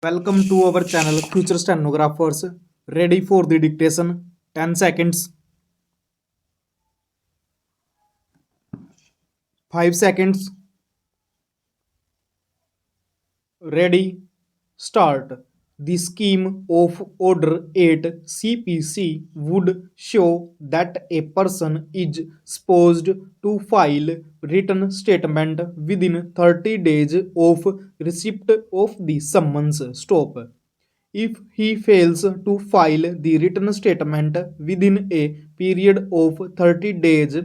Welcome to our channel Future Stenographers. Ready for the dictation? 10 seconds, 5 seconds. Ready? Start. The scheme of Order 8 CPC would show that a person is supposed to file written statement within 30 days of receipt of the summons. Stop. If he fails to file the written statement within a period of 30 days,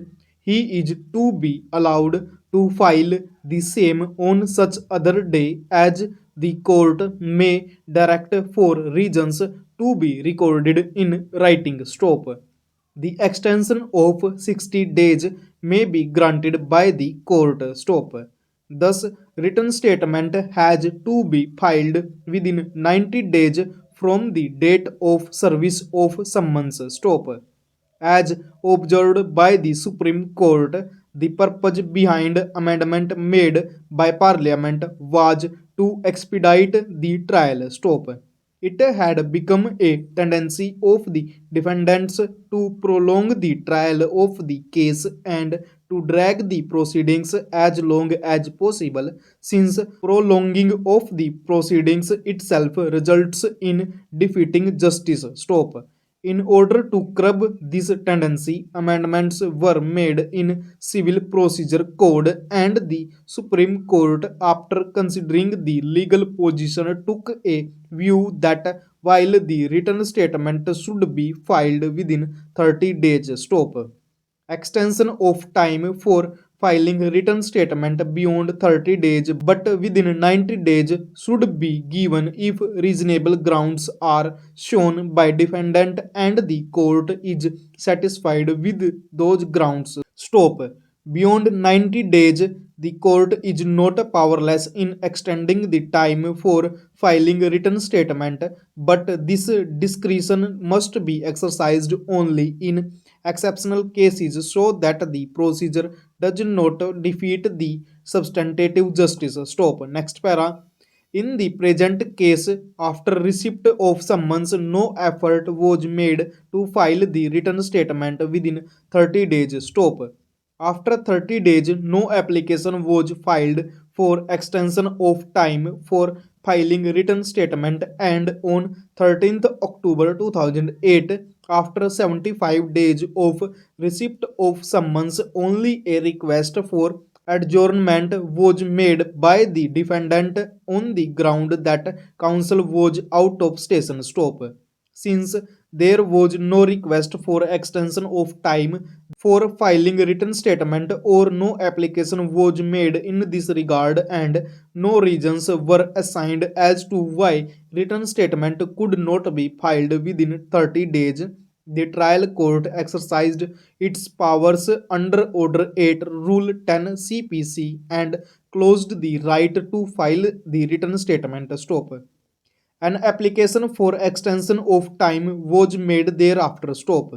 he is to be allowed to file the same on such other day as the court may direct for reasons to be recorded in writing. Stop. The extension of 60 days may be granted by the court. Stop. Thus, written statement has to be filed within 90 days from the date of service of summons. Stop. As observed by the Supreme Court, the purpose behind amendment made by Parliament was to expedite the trial. Stop. It had become a tendency of the defendants to prolong the trial of the case and to drag the proceedings as long as possible, since prolonging of the proceedings itself results in defeating justice. Stop. In order to curb this tendency, amendments were made in Civil Procedure Code, and the Supreme Court, after considering the legal position, took a view that while the written statement should be filed within 30 days. Stop. Extension of time for filing written statement beyond 30 days but within 90 days should be given if reasonable grounds are shown by defendant and the court is satisfied with those grounds. Stop. Beyond 90 days, the court is not powerless in extending the time for filing written statement, but this discretion must be exercised only in exceptional cases so that the procedure does not defeat the substantive justice. Stop. Next para. In the present case, after receipt of summons, no effort was made to file the written statement within 30 days. Stop. After 30 days, no application was filed for extension of time for filing written statement, and on 13th October 2008, after 75 days of receipt of summons, only a request for adjournment was made by the defendant on the ground that counsel was out of station. Stop. Since there was no request for extension of time for filing written statement or no application was made in this regard and no reasons were assigned as to why written statement could not be filed within 30 days, the trial court exercised its powers under Order 8 Rule 10 CPC and closed the right to file the written statement. Stop. An application for extension of time was made thereafter. Stop.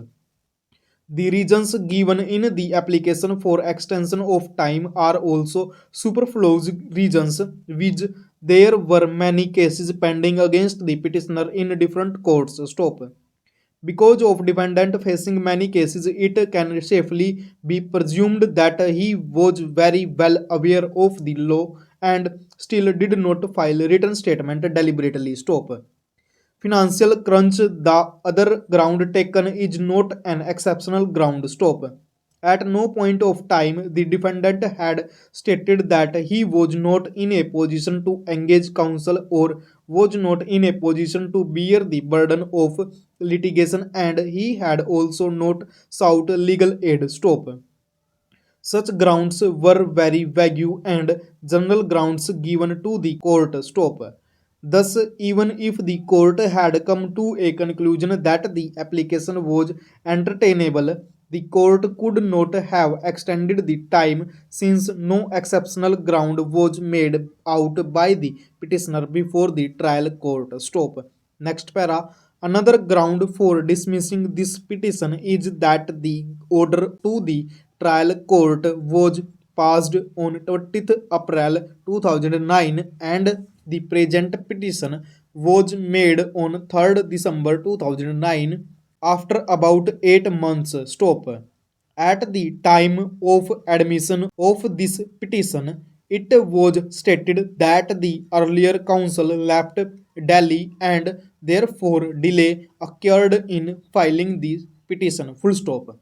The reasons given in the application for extension of time are also superfluous reasons, which there were many cases pending against the petitioner in different courts. Stop. Because of defendant facing many cases, it can safely be presumed that he was very well aware of the law and still did not file written statement deliberately. Stop. Financial crunch, the other ground taken, is not an exceptional ground. Stop. At no point of time the defendant had stated that he was not in a position to engage counsel or was not in a position to bear the burden of litigation, and he had also not sought legal aid. Stop. Such grounds were very vague and general grounds given to the court. Stop. Thus, even if the court had come to a conclusion that the application was entertainable, the court could not have extended the time since no exceptional ground was made out by the petitioner before the trial court. Stop. Next para. Another ground for dismissing this petition is that the order to the trial court was passed on 20th April 2009 and the present petition was made on 3rd December 2009 after about 8 months stop. At the time of admission of this petition, it was stated that the earlier council left Delhi and therefore delay occurred in filing the petition. Full stop.